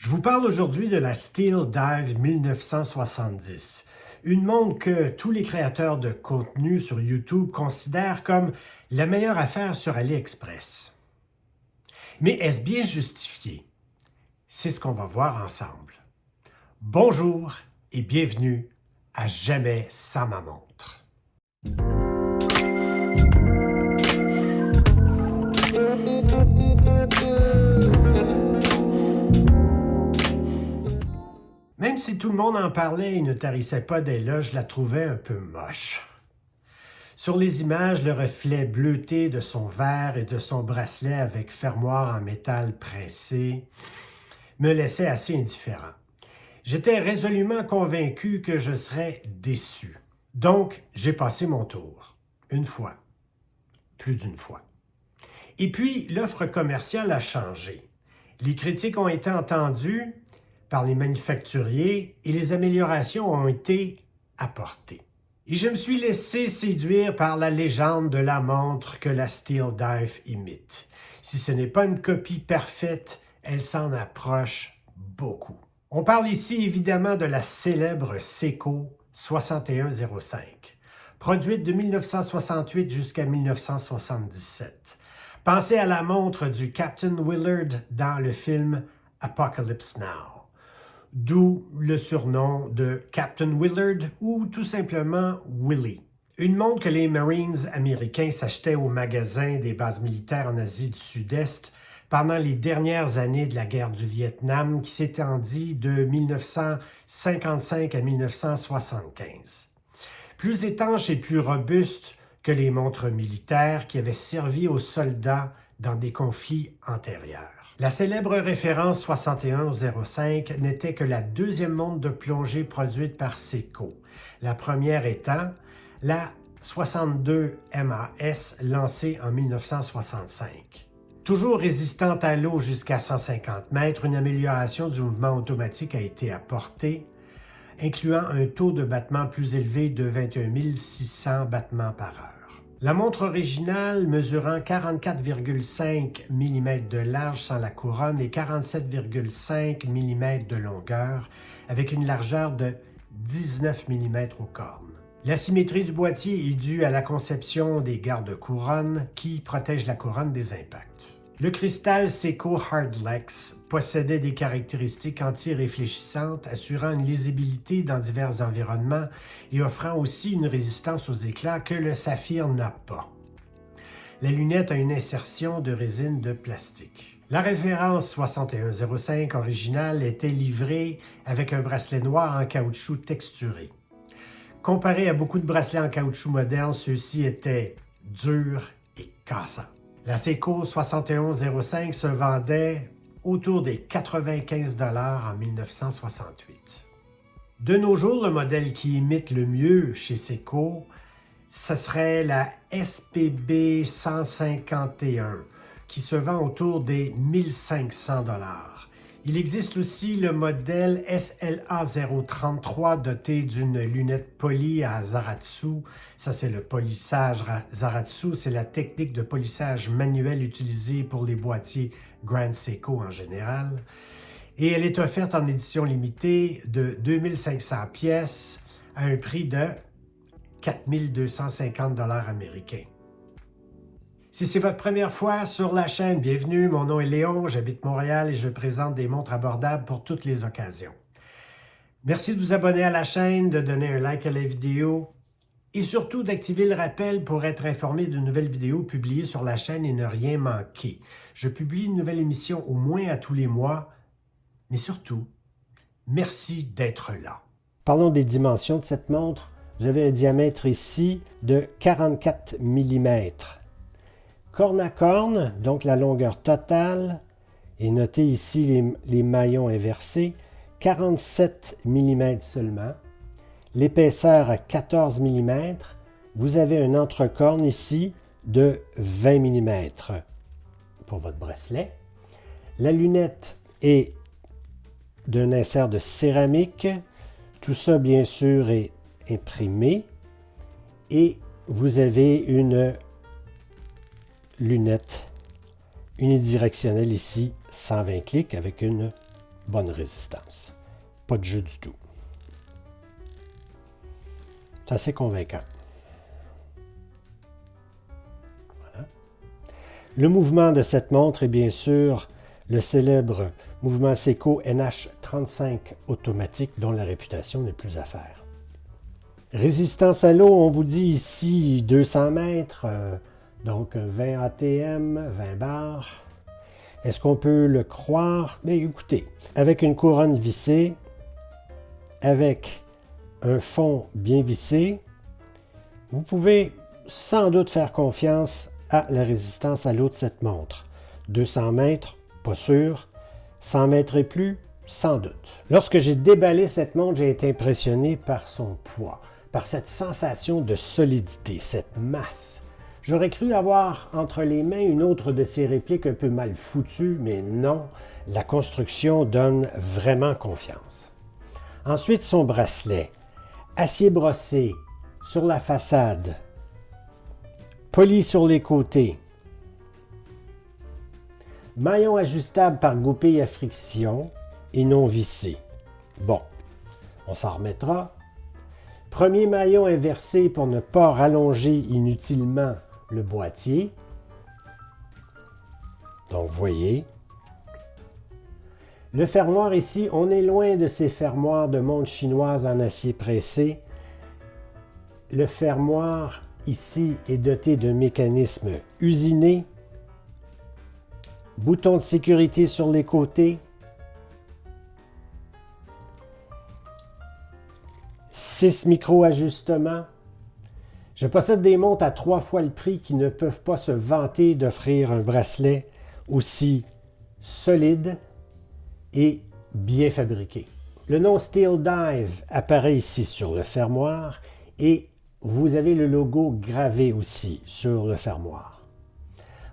Je vous parle aujourd'hui de la Steel Dive 1970, une montre que tous les créateurs de contenu sur YouTube considèrent comme la meilleure affaire sur AliExpress. Mais est-ce bien justifié? C'est ce qu'on va voir ensemble. Bonjour et bienvenue à Jamais sans ma montre. Même si tout le monde en parlait et ne tarissait pas d'éloges, je la trouvais un peu moche. Sur les images, le reflet bleuté de son verre et de son bracelet avec fermoir en métal pressé me laissait assez indifférent. J'étais résolument convaincu que je serais déçu. Donc, j'ai passé mon tour. Une fois. Plus d'une fois. Et puis, l'offre commerciale a changé. Les critiques ont été entendues par les manufacturiers et les améliorations ont été apportées. Et je me suis laissé séduire par la légende de la montre que la Steel Dive imite. Si ce n'est pas une copie parfaite, elle s'en approche beaucoup. On parle ici évidemment de la célèbre Seiko 6105, produite de 1968 jusqu'à 1977. Pensez à la montre du Captain Willard dans le film Apocalypse Now. D'où le surnom de Captain Willard ou tout simplement Willie. Une montre que les Marines américains s'achetaient au magasin des bases militaires en Asie du Sud-Est pendant les dernières années de la guerre du Vietnam qui s'étendit de 1955 à 1975. Plus étanche et plus robuste que les montres militaires qui avaient servi aux soldats dans des conflits antérieurs. La célèbre référence 6105 n'était que la deuxième montre de plongée produite par Seiko, la première étant la 62 MAS lancée en 1965. Toujours résistante à l'eau jusqu'à 150 mètres, une amélioration du mouvement automatique a été apportée, incluant un taux de battement plus élevé de 21 600 battements par heure. La montre originale, mesurant 44,5 mm de large sans la couronne et 47,5 mm de longueur, avec une largeur de 19 mm aux cornes. La symétrie du boîtier est due à la conception des garde-couronnes qui protègent la couronne des impacts. Le cristal Seiko Hardlex possédait des caractéristiques anti-réfléchissantes assurant une lisibilité dans divers environnements et offrant aussi une résistance aux éclats que le saphir n'a pas. La lunette a une insertion de résine de plastique. La référence 6105 originale était livrée avec un bracelet noir en caoutchouc texturé. Comparé à beaucoup de bracelets en caoutchouc modernes, ceux-ci étaient durs et cassants. La Seiko 7105 se vendait autour des 95 $ en 1968. De nos jours, le modèle qui imite le mieux chez Seiko, ce serait la SPB 151, qui se vend autour des 1500 $. Il existe aussi le modèle SLA 033 doté d'une lunette polie à Zaratsu. Ça, c'est le polissage Zaratsu. C'est la technique de polissage manuel utilisée pour les boîtiers Grand Seiko en général. Et elle est offerte en édition limitée de 2500 pièces à un prix de 4250 $ américains. Si c'est votre première fois sur la chaîne, bienvenue, mon nom est Léon, j'habite Montréal et je présente des montres abordables pour toutes les occasions. Merci de vous abonner à la chaîne, de donner un like à la vidéo et surtout d'activer le rappel pour être informé de nouvelles vidéos publiées sur la chaîne et ne rien manquer. Je publie une nouvelle émission au moins à tous les mois, mais surtout, merci d'être là. Parlons des dimensions de cette montre. Vous avez un diamètre ici de 44 mm. Corne à corne, donc la longueur totale, et notez ici les maillons inversés, 47 mm seulement. L'épaisseur à 14 mm. Vous avez un entrecorne ici de 20 mm pour votre bracelet. La lunette est d'un insert de céramique. Tout ça, bien sûr, est imprimé. Et vous avez une lunette unidirectionnelle ici, 120 clics avec une bonne résistance. Pas de jeu du tout. C'est assez convaincant. Voilà. Le mouvement de cette montre est bien sûr le célèbre mouvement Seiko NH35 automatique dont la réputation n'est plus à faire. Résistance à l'eau, on vous dit ici 200 mètres, donc 20 ATM, 20 bars. Est-ce qu'on peut le croire? Bien, écoutez, avec une couronne vissée, avec un fond bien vissé, vous pouvez sans doute faire confiance à la résistance à l'eau de cette montre. 200 mètres, pas sûr. 100 mètres et plus, sans doute. Lorsque j'ai déballé cette montre, j'ai été impressionné par son poids, par cette sensation de solidité, cette masse. J'aurais cru avoir entre les mains une autre de ces répliques un peu mal foutues, mais non, la construction donne vraiment confiance. Ensuite, son bracelet, acier brossé sur la façade, poli sur les côtés, maillon ajustable par goupille à friction et non vissé. Bon, on s'en remettra. Premier maillon inversé pour ne pas rallonger inutilement le boîtier. Donc, voyez. Le fermoir ici, on est loin de ces fermoirs de montre chinoise en acier pressé. Le fermoir ici est doté d'un mécanisme usiné. Bouton de sécurité sur les côtés. 6 micro-ajustements. Je possède des montres à 3 fois le prix qui ne peuvent pas se vanter d'offrir un bracelet aussi solide et bien fabriqué. Le nom Steel Dive apparaît ici sur le fermoir et vous avez le logo gravé aussi sur le fermoir.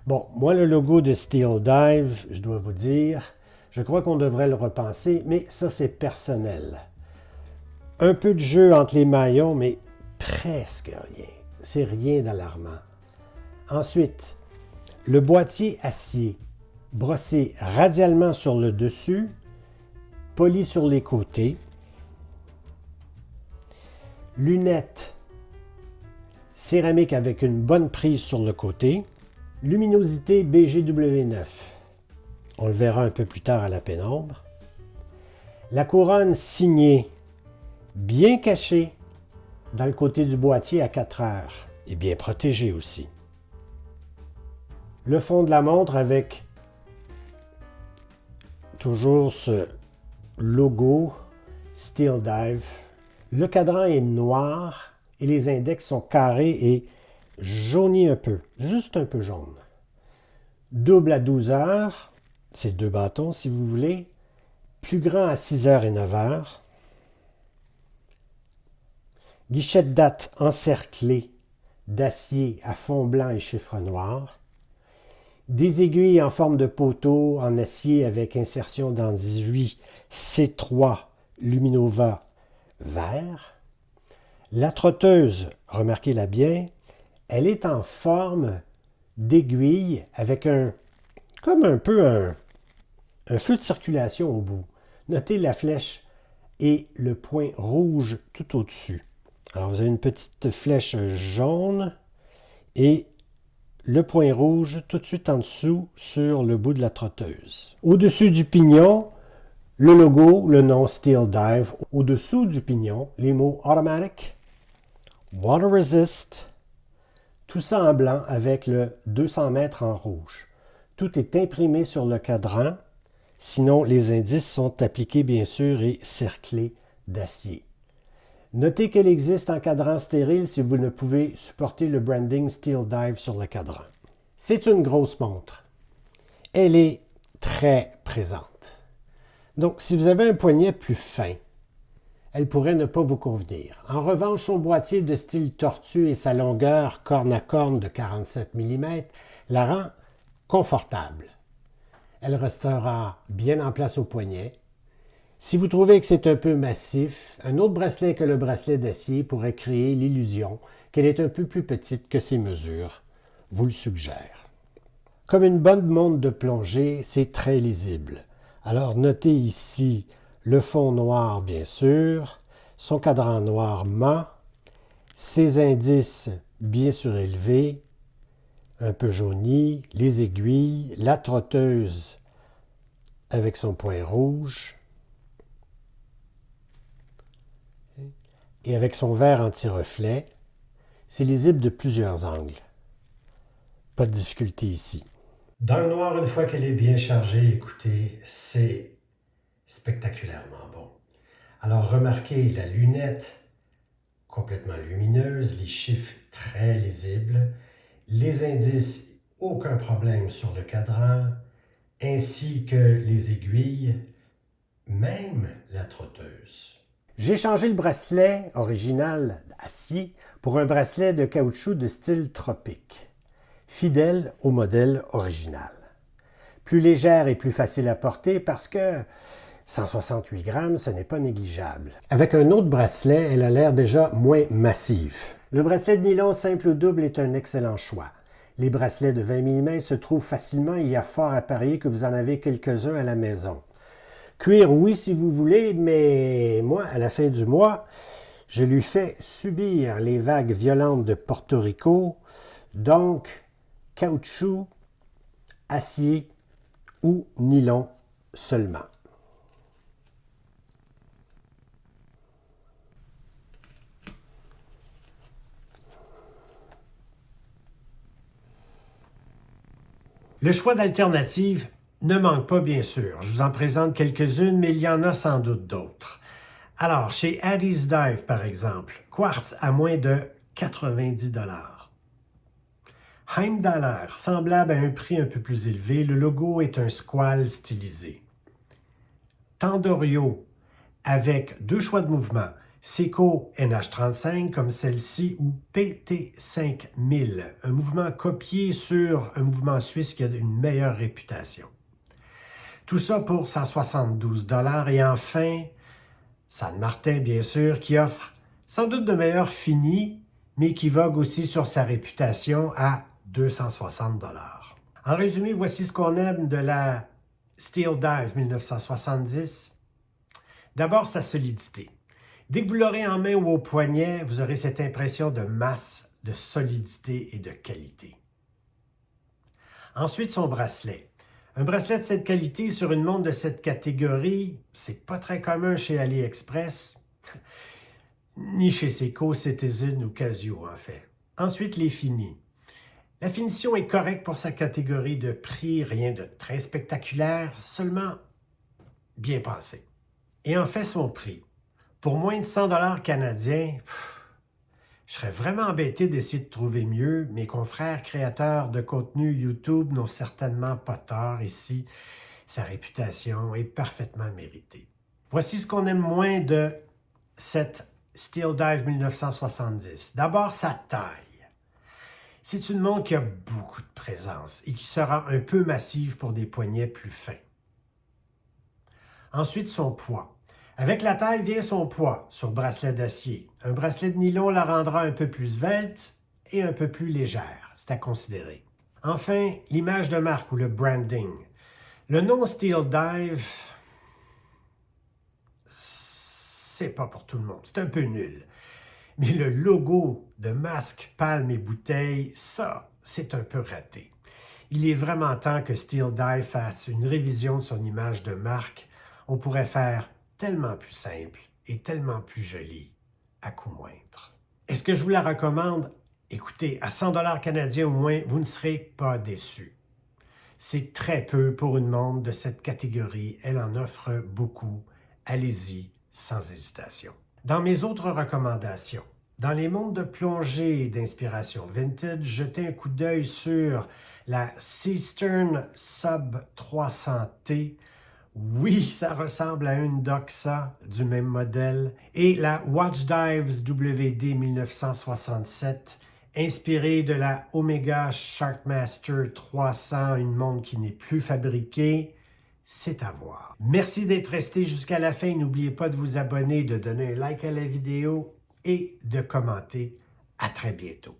Bon, moi le logo de Steel Dive, je dois vous dire, je crois qu'on devrait le repenser, mais ça c'est personnel. Un peu de jeu entre les maillons, mais presque rien. C'est rien d'alarmant. Ensuite, le boîtier acier, brossé radialement sur le dessus, poli sur les côtés. Lunettes céramique avec une bonne prise sur le côté. Luminosité BGW9. On le verra un peu plus tard à la pénombre. La couronne signée, bien cachée dans le côté du boîtier à 4 heures et bien protégée aussi. Le fond de la montre avec toujours ce logo Steel Dive. Le cadran est noir et les index sont carrés et jaunis un peu, juste un peu jaune. Double à 12 heures, c'est 2 bâtons si vous voulez, plus grand à 6 heures et 9 heures. Guichet de date encerclé d'acier à fond blanc et chiffre noir. Des aiguilles en forme de poteau en acier avec insertion dans 18 C3 Luminova vert. La trotteuse, remarquez-la bien, elle est en forme d'aiguille avec comme un peu un feu de circulation au bout. Notez la flèche et le point rouge tout au-dessus. Alors vous avez une petite flèche jaune et le point rouge tout de suite en dessous sur le bout de la trotteuse. Au-dessus du pignon, le logo, le nom Steel Dive. Au-dessous du pignon, les mots Automatic, Water Resist, tout ça en blanc avec le 200 mètres en rouge. Tout est imprimé sur le cadran, sinon les indices sont appliqués bien sûr et cerclés d'acier. Notez qu'elle existe en cadran stérile si vous ne pouvez supporter le branding Steel Dive sur le cadran. C'est une grosse montre. Elle est très présente. Donc, si vous avez un poignet plus fin, elle pourrait ne pas vous convenir. En revanche, son boîtier de style tortue et sa longueur corne à corne de 47 mm la rend confortable. Elle restera bien en place au poignet. Si vous trouvez que c'est un peu massif, un autre bracelet que le bracelet d'acier pourrait créer l'illusion qu'elle est un peu plus petite que ses mesures. Vous le suggère. Comme une bonne montre de plongée, c'est très lisible. Alors, notez ici le fond noir, bien sûr, son cadran noir mat, ses indices bien surélevés, un peu jaunis, les aiguilles, la trotteuse avec son point rouge et avec son verre anti-reflet. C'est lisible de plusieurs angles. Pas de difficulté ici. Dans le noir, une fois qu'elle est bien chargée, écoutez, c'est spectaculairement bon. Alors remarquez la lunette complètement lumineuse, les chiffres très lisibles, les indices, aucun problème sur le cadran, ainsi que les aiguilles, même la trotteuse. J'ai changé le bracelet original acier pour un bracelet de caoutchouc de style tropique, fidèle au modèle original. Plus légère et plus facile à porter parce que 168 grammes, ce n'est pas négligeable. Avec un autre bracelet, elle a l'air déjà moins massive. Le bracelet de nylon simple ou double est un excellent choix. Les bracelets de 20 mm se trouvent facilement et il y a fort à parier que vous en avez quelques-uns à la maison. Cuir, oui, si vous voulez, mais moi, à la fin du mois, je lui fais subir les vagues violentes de Porto Rico, donc caoutchouc, acier ou nylon seulement. Le choix d'alternatives ne manque pas, bien sûr. Je vous en présente quelques-unes, mais il y en a sans doute d'autres. Alors, chez Addie's Dive, par exemple, quartz à moins de 90 $. Heimdallr, semblable à un prix un peu plus élevé, le logo est un squale stylisé. Tandorio, avec deux choix de mouvement, Seiko NH35 comme celle-ci ou PT5000, un mouvement copié sur un mouvement suisse qui a une meilleure réputation. Tout ça pour 172 $. Et enfin, San Martin, bien sûr, qui offre sans doute de meilleurs finis, mais qui vogue aussi sur sa réputation à 260 $. En résumé, voici ce qu'on aime de la Steel Dive 1970. D'abord, sa solidité. Dès que vous l'aurez en main ou au poignet, vous aurez cette impression de masse, de solidité et de qualité. Ensuite, son bracelet. Un bracelet de cette qualité sur une montre de cette catégorie, c'est pas très commun chez AliExpress, ni chez Seiko, Citizen ou Casio en fait. Ensuite, les finis. La finition est correcte pour sa catégorie de prix, rien de très spectaculaire, seulement bien pensé. Et en fait, son prix. Pour moins de 100 $ canadiens, je serais vraiment embêté d'essayer de trouver mieux. Mes confrères créateurs de contenu YouTube n'ont certainement pas tort ici. Sa réputation est parfaitement méritée. Voici ce qu'on aime moins de cette Steel Dive 1970. D'abord, sa taille. C'est une montre qui a beaucoup de présence et qui sera un peu massive pour des poignets plus fins. Ensuite, son poids. Avec la taille vient son poids sur bracelet d'acier. Un bracelet de nylon la rendra un peu plus svelte et un peu plus légère. C'est à considérer. Enfin, l'image de marque ou le branding. Le nom Steel Dive, c'est pas pour tout le monde. C'est un peu nul. Mais le logo de masque, palme et bouteille, ça, c'est un peu raté. Il est vraiment temps que Steel Dive fasse une révision de son image de marque. On pourrait faire tellement plus simple et tellement plus joli à coût moindre. Est-ce que je vous la recommande? Écoutez, à 100 $ canadiens au moins, vous ne serez pas déçus. C'est très peu pour une montre de cette catégorie. Elle en offre beaucoup. Allez-y sans hésitation. Dans mes autres recommandations, dans les montres de plongée et d'inspiration vintage, jetez un coup d'œil sur la Seastern Sub 300T. Oui, ça ressemble à une Doxa du même modèle. Et la Watch Dives WD 1967, inspirée de la Omega Sharkmaster 300, une montre qui n'est plus fabriquée. C'est à voir. Merci d'être resté jusqu'à la fin. N'oubliez pas de vous abonner, de donner un like à la vidéo et de commenter. À très bientôt.